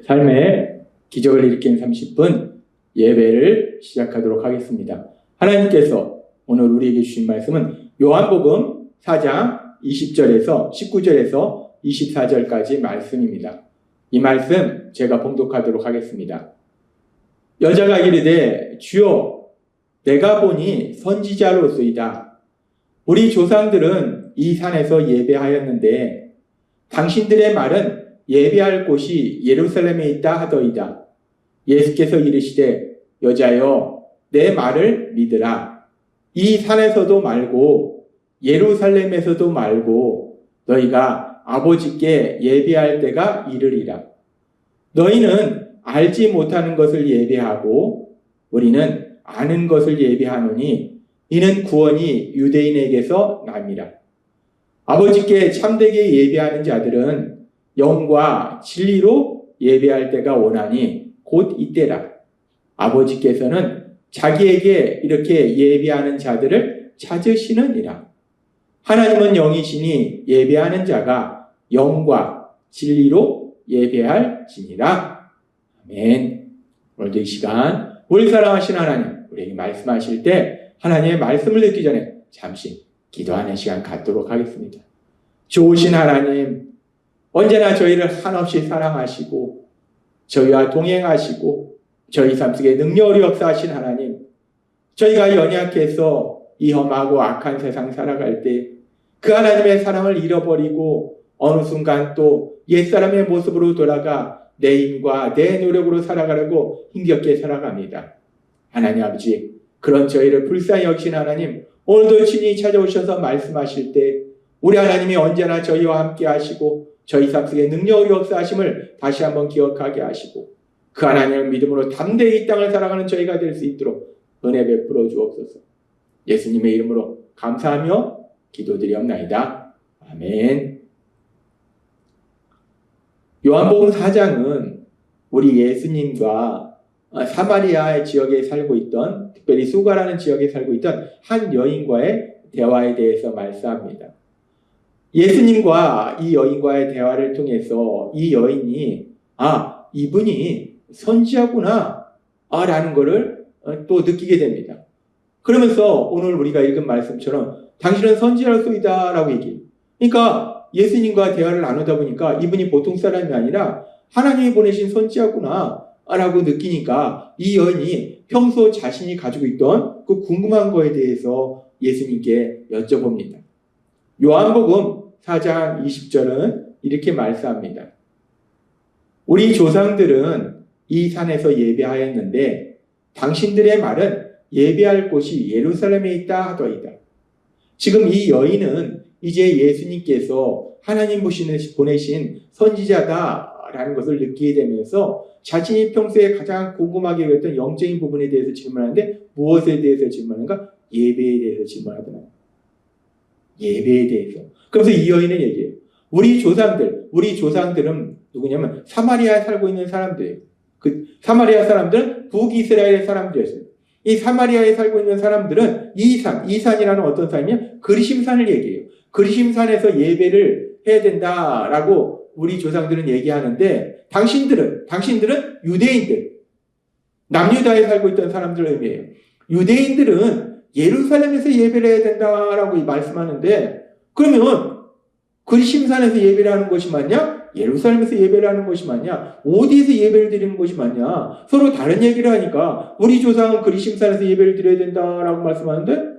삶의 기적을 일으키는 30분 예배를 시작하도록 하겠습니다. 하나님께서 오늘 우리에게 주신 말씀은 요한복음 4장 20절에서 19절에서 24절까지 말씀입니다. 이 말씀 제가 봉독하도록 하겠습니다. 여자가 이르되 주여 내가 보니 선지자로소이다. 우리 조상들은 이 산에서 예배하였는데 당신들의 말은 예배할 곳이 예루살렘에 있다 하더이다. 예수께서 이르시되 여자여 내 말을 믿으라. 이 산에서도 말고 예루살렘에서도 말고 너희가 아버지께 예배할 때가 이르리라. 너희는 알지 못하는 것을 예배하고 우리는 아는 것을 예배하노니 이는 구원이 유대인에게서 남이라. 아버지께 참되게 예배하는 자들은 영과 진리로 예배할 때가 오나니 곧 이때라. 아버지께서는 자기에게 이렇게 예배하는 자들을 찾으시느니라. 하나님은 영이시니 예배하는 자가 영과 진리로 예배할지니라. 아멘. 오늘도 이 시간 우리 사랑하신 하나님 우리에게 말씀하실 때 하나님의 말씀을 듣기 전에 잠시 기도하는 시간 갖도록 하겠습니다. 좋으신 하나님, 언제나 저희를 한없이 사랑하시고 저희와 동행하시고 저희 삶 속에 능력으로 역사하신 하나님, 저희가 연약해서 이 험하고 악한 세상 살아갈 때 그 하나님의 사랑을 잃어버리고 어느 순간 또 옛사람의 모습으로 돌아가 내 힘과 내 노력으로 살아가려고 힘겹게 살아갑니다. 하나님 아버지, 그런 저희를 불쌍히 여기신 하나님, 오늘도 친히 찾아오셔서 말씀하실 때 우리 하나님이 언제나 저희와 함께 하시고 저희 삶 속에 능력으로 역사하심을 다시 한번 기억하게 하시고 그 하나님을 믿음으로 담대히 이 땅을 살아가는 저희가 될 수 있도록 은혜 베풀어 주옵소서. 예수님의 이름으로 감사하며 기도드리옵나이다. 아멘. 요한복음 4장은 우리 예수님과 사마리아 지역에 살고 있던, 특별히 수가라는 지역에 살고 있던 한 여인과의 대화에 대해서 말씀합니다. 예수님과 이 여인과의 대화를 통해서 이 여인이 이분이 선지자구나 라는 것을 또 느끼게 됩니다. 그러면서 오늘 우리가 읽은 말씀처럼 당신은 선지자로소이다 라고 얘기해요. 그러니까 예수님과 대화를 나누다 보니까 이분이 보통 사람이 아니라 하나님이 보내신 선지자구나 라고 느끼니까 이 여인이 평소 자신이 가지고 있던 그 궁금한 거에 대해서 예수님께 여쭤봅니다. 요한복음 4장 20절은 이렇게 말씀합니다. 우리 조상들은 이 산에서 예배하였는데 당신들의 말은 예배할 곳이 예루살렘에 있다 하더이다. 지금 이 여인은 이제 예수님께서 하나님 보내신 선지자다라는 것을 느끼게 되면서 자신이 평소에 가장 궁금하게 여겼던 영적인 부분에 대해서 질문하는데 무엇에 대해서 질문하는가? 예배에 대해서 질문하더라고요. 예배에 대해서. 그래서 이 여인은 얘기해요. 우리 조상들은 누구냐면 사마리아에 살고 있는 사람들이에요. 그 사마리아 사람들은 북이스라엘 사람들이었어요. 이 사마리아에 살고 있는 사람들은 이산이라는 어떤 산이냐? 그리심산을 얘기해요. 그리심산에서 예배를 해야 된다라고 우리 조상들은 얘기하는데 당신들은 유대인들, 남유다에 살고 있던 사람들을 의미해요. 유대인들은 예루살렘에서 예배를 해야 된다라고 말씀하는데 그러면 그리심산에서 예배를 하는 것이 맞냐? 예루살렘에서 예배를 하는 것이 맞냐? 어디에서 예배를 드리는 것이 맞냐? 서로 다른 얘기를 하니까 우리 조상은 그리심산에서 예배를 드려야 된다라고 말씀하는데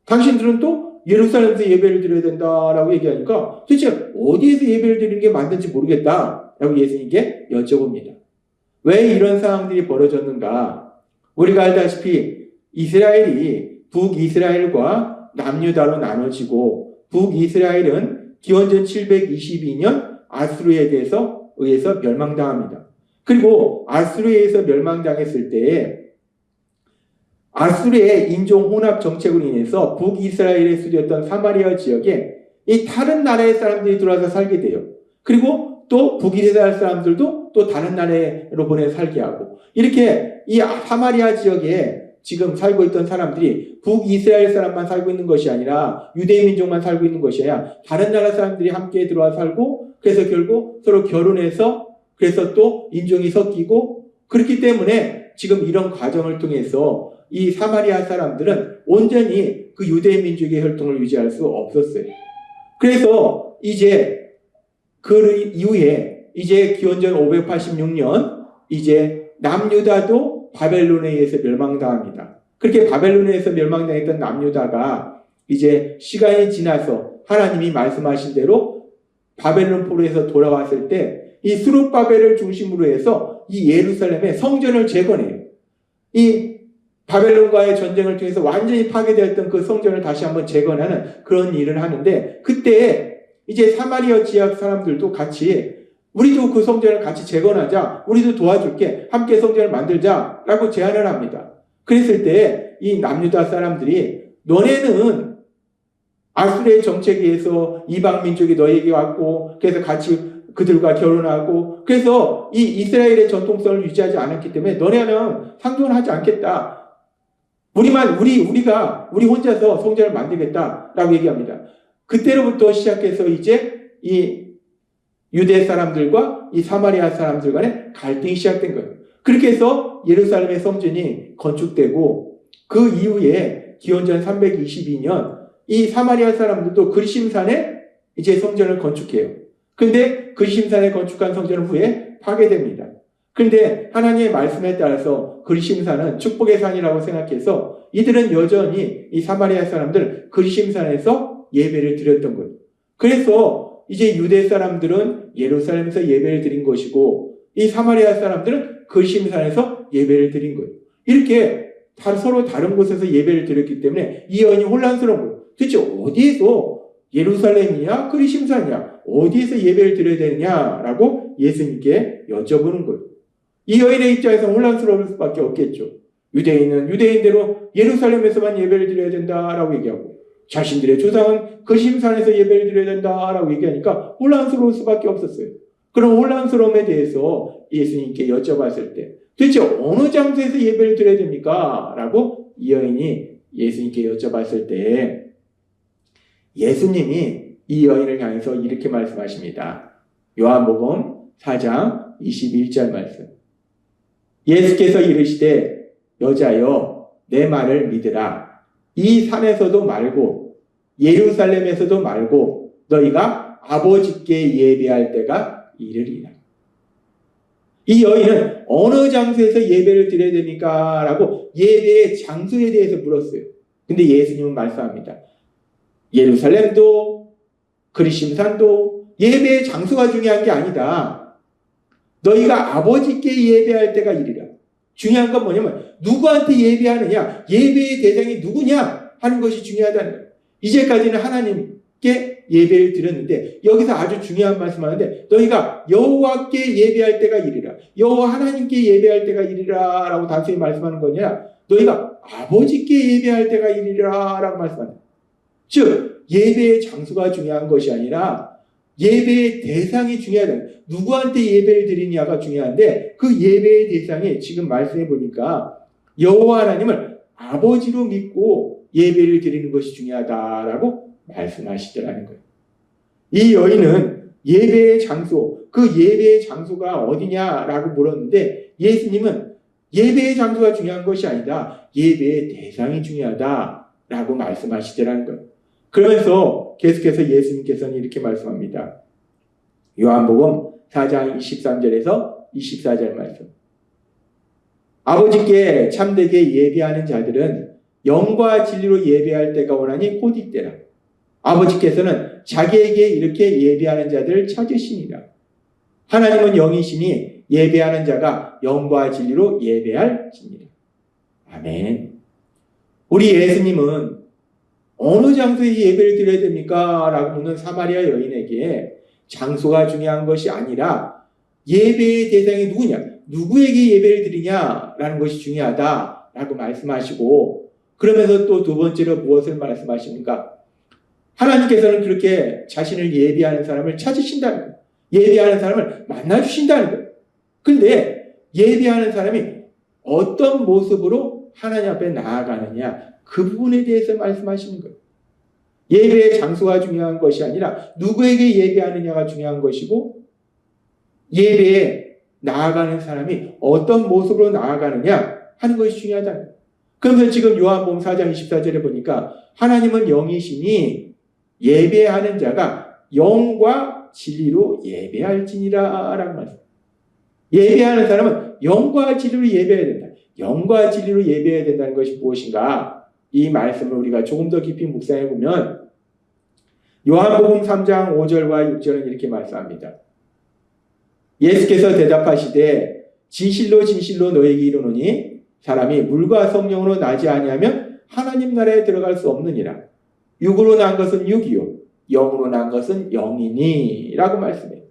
당신들은 또 예루살렘에서 예배를 드려야 된다라고 얘기하니까 도대체 어디에서 예배를 드리는 게 맞는지 모르겠다라고 예수님께 여쭤봅니다. 왜 이런 상황들이 벌어졌는가? 우리가 알다시피 이스라엘이 북이스라엘과 남유다로 나눠지고 북이스라엘은 기원전 722년 아수르에 의해서 멸망당합니다. 그리고 아수르에 의해서 멸망당했을 때 아수르의 인종 혼합 정책으로 인해서 북이스라엘에 수도였던 사마리아 지역에 이 다른 나라의 사람들이 들어와서 살게 돼요. 그리고 또 북이스라엘 사람들도 또 다른 나라로 보내 살게 하고 이렇게 이 사마리아 지역에 지금 살고 있던 사람들이 북이스라엘 사람만 살고 있는 것이 아니라 유대인 민족만 살고 있는 것이 아니라 다른 나라 사람들이 함께 들어와 살고 그래서 결국 서로 결혼해서 그래서 또 인종이 섞이고 그렇기 때문에 지금 이런 과정을 통해서 이 사마리아 사람들은 온전히 그 유대 민족의 혈통을 유지할 수 없었어요. 그래서 이제 그 이후에 이제 기원전 586년 이제 남유다도 바벨론에 의해서 멸망당합니다. 그렇게 바벨론에 의해서 멸망당했던 남유다가 이제 시간이 지나서 하나님이 말씀하신 대로 바벨론 포로에서 돌아왔을 때 이 스룹바벨을 중심으로 해서 이 예루살렘의 성전을 재건해요. 이 바벨론과의 전쟁을 통해서 완전히 파괴되었던 그 성전을 다시 한번 재건하는 그런 일을 하는데, 그때 이제 사마리아 지역 사람들도 같이 우리도 그 성전을 같이 재건하자, 우리도 도와줄게, 함께 성전을 만들자라고 제안을 합니다. 그랬을 때 이 남유다 사람들이 너네는 아수르의 정책에 의해서 이방 민족이 너에게 왔고 그래서 같이 그들과 결혼하고 그래서 이 이스라엘의 전통성을 유지하지 않았기 때문에 너네는 상종하지 않겠다. 우리 혼자서 성전을 만들겠다라고 얘기합니다. 그때로부터 시작해서 이제 이 유대 사람들과 이 사마리아 사람들 간의 갈등이 시작된 거예요. 그렇게 해서 예루살렘의 성전이 건축되고 그 이후에 기원전 322년 이 사마리아 사람들도 그리심산에 이제 성전을 건축해요. 근데 그리심산에 건축한 성전은 후에 파괴됩니다. 그런데 하나님의 말씀에 따라서 그리심산은 축복의 산이라고 생각해서 이들은 여전히 이 사마리아 사람들은 그리심산에서 예배를 드렸던 거예요. 그래서 이제 유대 사람들은 예루살렘에서 예배를 드린 것이고 이 사마리아 사람들은 그리심산에서 예배를 드린 거예요. 이렇게 서로 다른 곳에서 예배를 드렸기 때문에 이 여인이 혼란스러운 거예요. 도대체 어디에서 예루살렘이냐 그리심산이냐 어디에서 예배를 드려야 되느냐라고 예수님께 여쭤보는 거예요. 이 여인의 입장에서 혼란스러울 수밖에 없겠죠. 유대인은 유대인대로 예루살렘에서만 예배를 드려야 된다라고 얘기하고 자신들의 조상은 그리심산에서 예배를 드려야 된다라고 얘기하니까 혼란스러울 수밖에 없었어요. 그런 혼란스러움에 대해서 예수님께 여쭤봤을 때 도대체 어느 장소에서 예배를 드려야 됩니까? 라고 이 여인이 예수님께 여쭤봤을 때 예수님이 이 여인을 향해서 이렇게 말씀하십니다. 요한복음 4장 21절 말씀. 예수께서 이르시되 여자여 내 말을 믿으라. 이 산에서도 말고 예루살렘에서도 말고 너희가 아버지께 예배할 때가 이르리라. 이 여인은 어느 장소에서 예배를 드려야 됩니까? 라고 예배의 장소에 대해서 물었어요. 근데 예수님은 말씀합니다. 예루살렘도 그리심산도 예배의 장소가 중요한 게 아니다. 너희가 아버지께 예배할 때가 이르리라. 중요한 건 뭐냐면 누구한테 예배하느냐, 예배의 대상이 누구냐 하는 것이 중요하다는 거예요. 이제까지는 하나님께 예배를 드렸는데 여기서 아주 중요한 말씀하는데 너희가 여호와께 예배할 때가 이르리라. 여호와 하나님께 예배할 때가 이르리라 라고 단순히 말씀하는 거냐, 너희가 아버지께 예배할 때가 이르리라 라고 말씀합니다. 즉 예배의 장소가 중요한 것이 아니라 예배의 대상이 중요하다. 누구한테 예배를 드리냐가 중요한데 그 예배의 대상이 지금 말씀해 보니까 여호와 하나님을 아버지로 믿고 예배를 드리는 것이 중요하다라고 말씀하시더라는 거예요. 이 여인은 예배의 장소, 그 예배의 장소가 어디냐라고 물었는데 예수님은 예배의 장소가 중요한 것이 아니다. 예배의 대상이 중요하다라고 말씀하시더라는 거예요. 그러면서 계속해서 예수님께서는 이렇게 말씀합니다. 요한복음 4장 23절에서 24절 말씀. 아버지께 참되게 예배하는 자들은 영과 진리로 예배할 때가 오나니 곧 이때라. 아버지께서는 자기에게 이렇게 예배하는 자들을 찾으시니라. 하나님은 영이시니 예배하는 자가 영과 진리로 예배할지니라. 아멘. 우리 예수님은 어느 장소에 예배를 드려야 됩니까? 라고 묻는 사마리아 여인에게 장소가 중요한 것이 아니라 예배의 대상이 누구냐? 누구에게 예배를 드리냐라는 것이 중요하다라고 말씀하시고, 그러면서 또 두 번째로 무엇을 말씀하십니까? 하나님께서는 그렇게 자신을 예배하는 사람을 찾으신다는 거예요. 예배하는 사람을 만나주신다는 거예요. 그런데 예배하는 사람이 어떤 모습으로 하나님 앞에 나아가느냐, 그 부분에 대해서 말씀하시는 거예요. 예배의 장소가 중요한 것이 아니라 누구에게 예배하느냐가 중요한 것이고, 예배에 나아가는 사람이 어떤 모습으로 나아가느냐 하는 것이 중요하다. 그러면서 지금 요한복음 4장 24절에 보니까 하나님은 영이시니 예배하는 자가 영과 진리로 예배할지니라 라는 말씀. 예배하는 사람은 영과 진리로 예배해야 된다. 영과 진리로 예배해야 된다는 것이 무엇인가? 이 말씀을 우리가 조금 더 깊이 묵상해 보면 요한복음 3장 5절과 6절은 이렇게 말씀합니다. 예수께서 대답하시되 진실로 진실로 너에게 이르노니 사람이 물과 성령으로 나지 아니하면 하나님 나라에 들어갈 수 없느니라. 육으로 난 것은 육이요 영으로 난 것은 영이니 라고 말씀해요.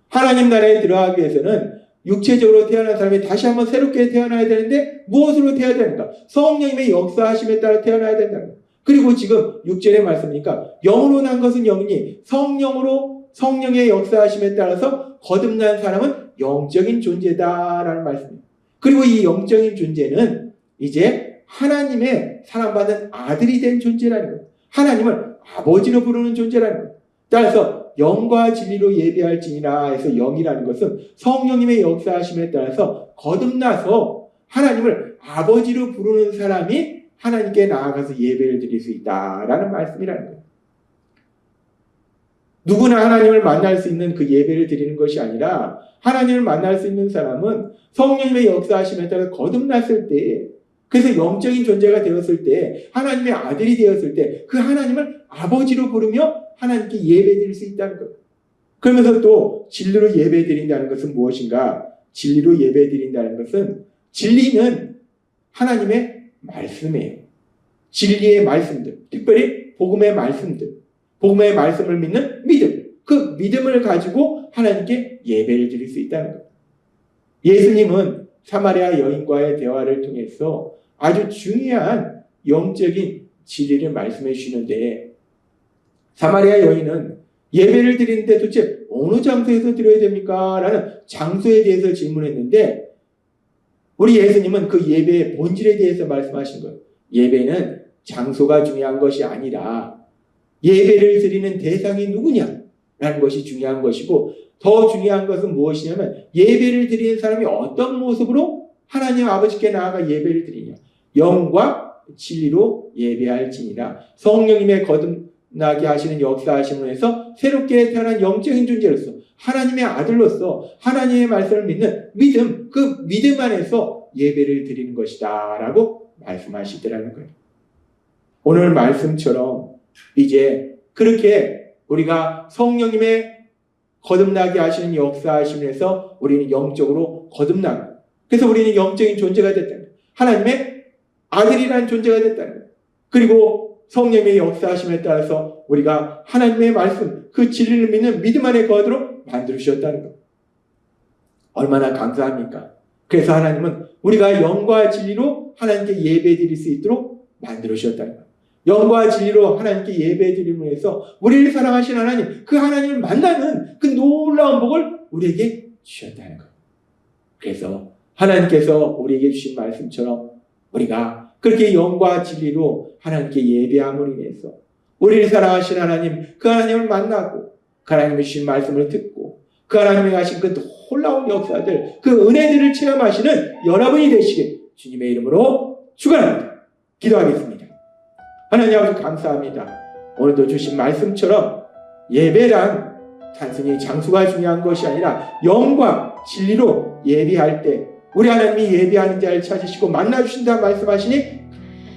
하나님 나라에 들어가기 위해서는 육체적으로 태어난 사람이 다시 한번 새롭게 태어나야 되는데 무엇으로 태어나야 되는가? 성령님의 역사하심에 따라 태어나야 된다는 거예요. 그리고 지금 6절의 말씀이니까 영으로 난 것은 영이니 성령의 역사하심에 따라서 거듭난 사람은 영적인 존재다라는 말씀이에요. 그리고 이 영적인 존재는 이제 하나님의 사랑받은 아들이 된 존재라는 거예요. 하나님을 아버지로 부르는 존재라는 거예요. 따라서 영과 진리로 예배할지니라 해서 영이라는 것은 성령님의 역사하심에 따라서 거듭나서 하나님을 아버지로 부르는 사람이 하나님께 나아가서 예배를 드릴 수 있다라는 말씀이라는 거예요. 누구나 하나님을 만날 수 있는 그 예배를 드리는 것이 아니라 하나님을 만날 수 있는 사람은 성령님의 역사하심에 따라 거듭났을 때, 그래서 영적인 존재가 되었을 때, 하나님의 아들이 되었을 때 그 하나님을 아버지로 부르며 하나님께 예배드릴 수 있다는 거예요. 그러면서 또 진리로 예배드린다는 것은 무엇인가? 진리로 예배드린다는 것은 진리는 하나님의 말씀이에요. 진리의 말씀들, 특별히 복음의 말씀들, 복음의 말씀을 믿는 믿음, 그 믿음을 가지고 하나님께 예배를 드릴 수 있다는 거예요. 예수님은 사마리아 여인과의 대화를 통해서 아주 중요한 영적인 진리를 말씀해 주시는데, 사마리아 여인은 예배를 드리는데 도대체 어느 장소에서 드려야 됩니까? 라는 장소에 대해서 질문했는데, 우리 예수님은 그 예배의 본질에 대해서 말씀하신 거예요. 예배는 장소가 중요한 것이 아니라 예배를 드리는 대상이 누구냐라는 것이 중요한 것이고, 더 중요한 것은 무엇이냐면 예배를 드리는 사람이 어떤 모습으로 하나님 아버지께 나아가 예배를 드리냐. 영과 진리로 예배할지니라. 성령님의 거듭나게 하시는 역사하심을 해서 새롭게 태어난 영적인 존재로서 하나님의 아들로서 하나님의 말씀을 믿는 믿음, 그 믿음 안에서 예배를 드리는 것이다 라고 말씀하시더라는 거예요. 오늘 말씀처럼 이제 그렇게 우리가 성령님의 거듭나게 하시는 역사하심을 해서 우리는 영적으로 거듭나고, 그래서 우리는 영적인 존재가 됐다는 거예요. 하나님의 아들이라는 존재가 됐다는 거예요. 그리고 성령의 역사하심에 따라서 우리가 하나님의 말씀, 그 진리를 믿는 믿음 안에 거하도록 만들어주셨다는 거예요. 얼마나 감사합니까? 그래서 하나님은 우리가 영과 진리로 하나님께 예배드릴 수 있도록 만들어주셨다는 거예요. 영과 진리로 하나님께 예배드림을 해서 우리를 사랑하신 하나님, 그 하나님을 만나는 그 놀라운 복을 우리에게 주셨다는 거예요. 그래서 하나님께서 우리에게 주신 말씀처럼 우리가 그렇게 영과 진리로 하나님께 예배함으로 인해서 우리를 사랑하신 하나님, 그 하나님을 만나고 그 하나님의 주신 말씀을 듣고 그 하나님이 하신 그 놀라운 역사들, 그 은혜들을 체험하시는 여러분이 되시길 주님의 이름으로 축원합니다. 기도하겠습니다. 하나님 아버지 감사합니다. 오늘도 주신 말씀처럼 예배란 단순히 장소가 중요한 것이 아니라 영과 진리로 예배할 때 우리 하나님이 예배하는 자를 찾으시고 만나주신다 말씀하시니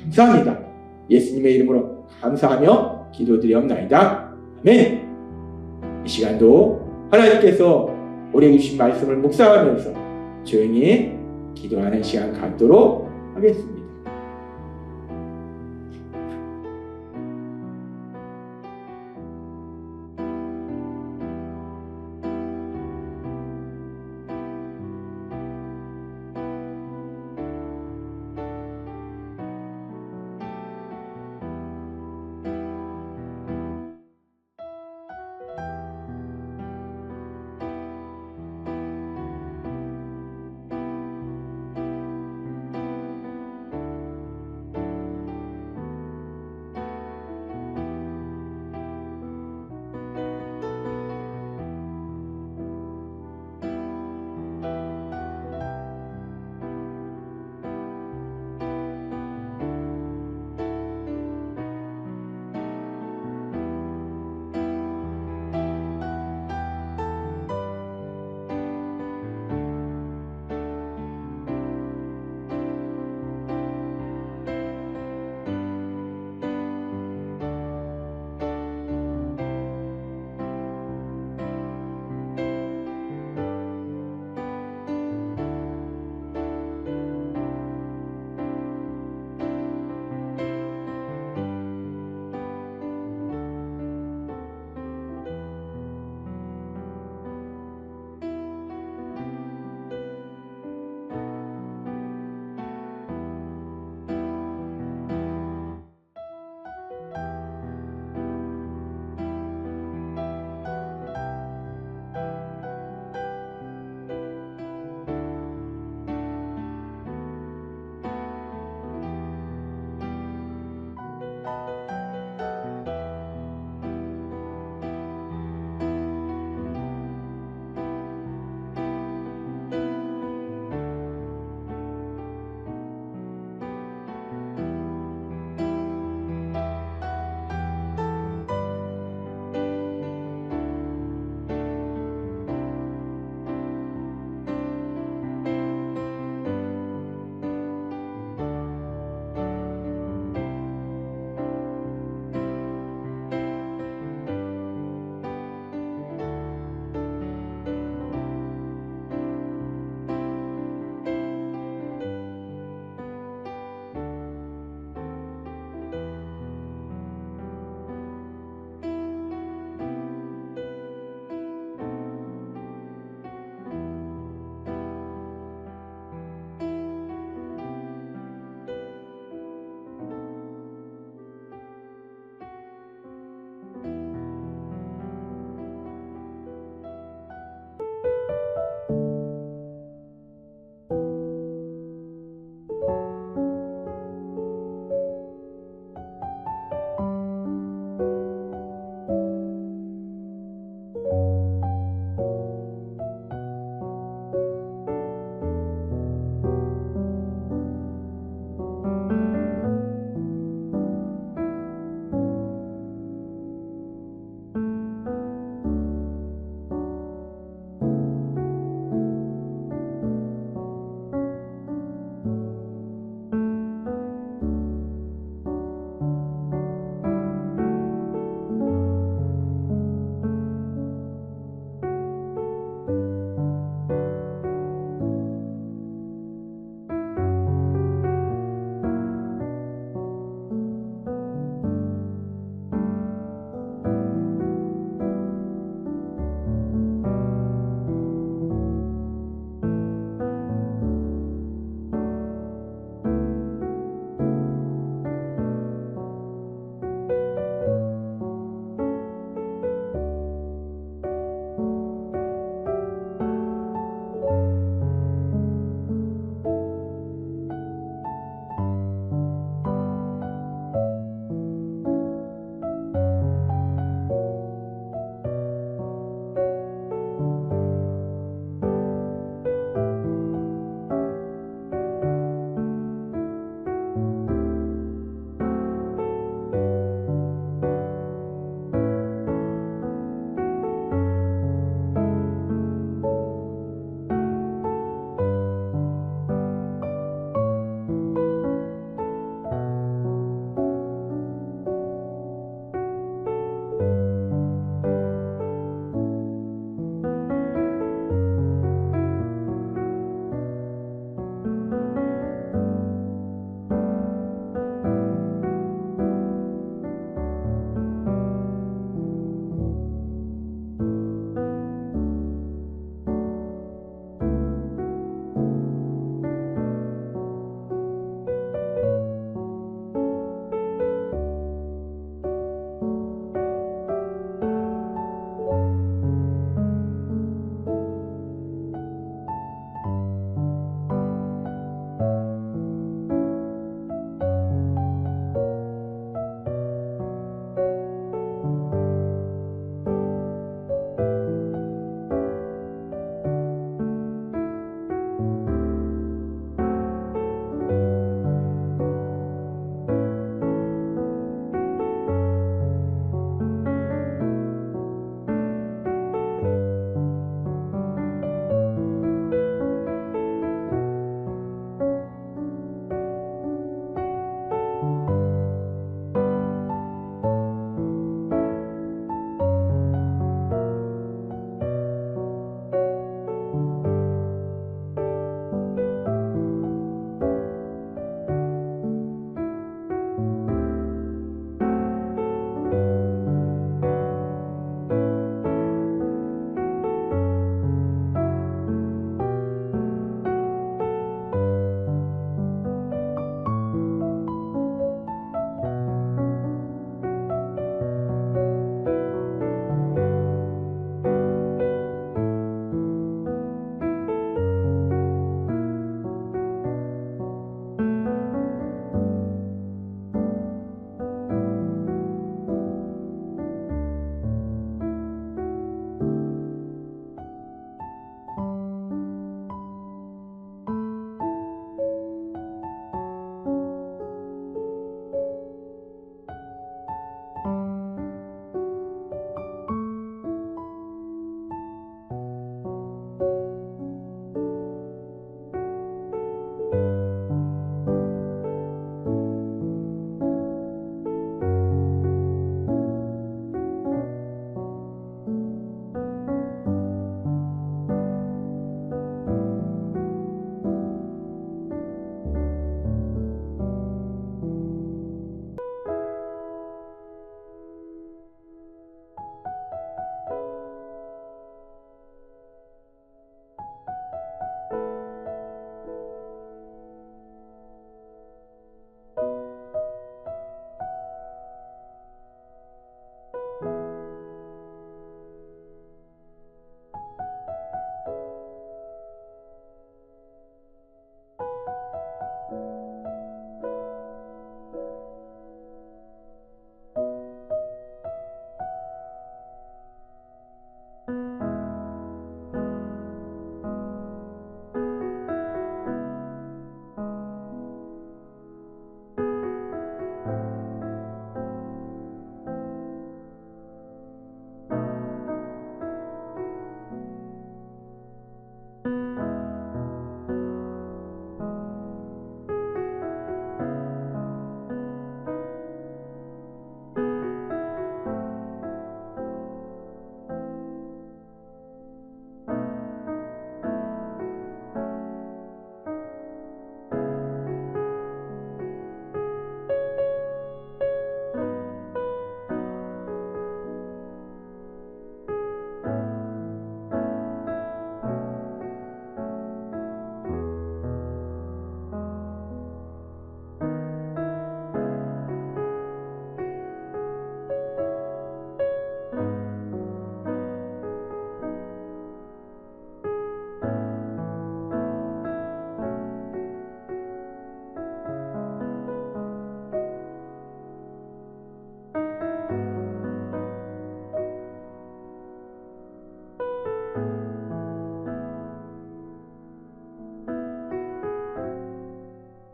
감사합니다. 예수님의 이름으로 감사하며 기도드리옵나이다. 아멘. 이 시간도 하나님께서 우리에게 주신 말씀을 묵상하면서 조용히 기도하는 시간 갖도록 하겠습니다.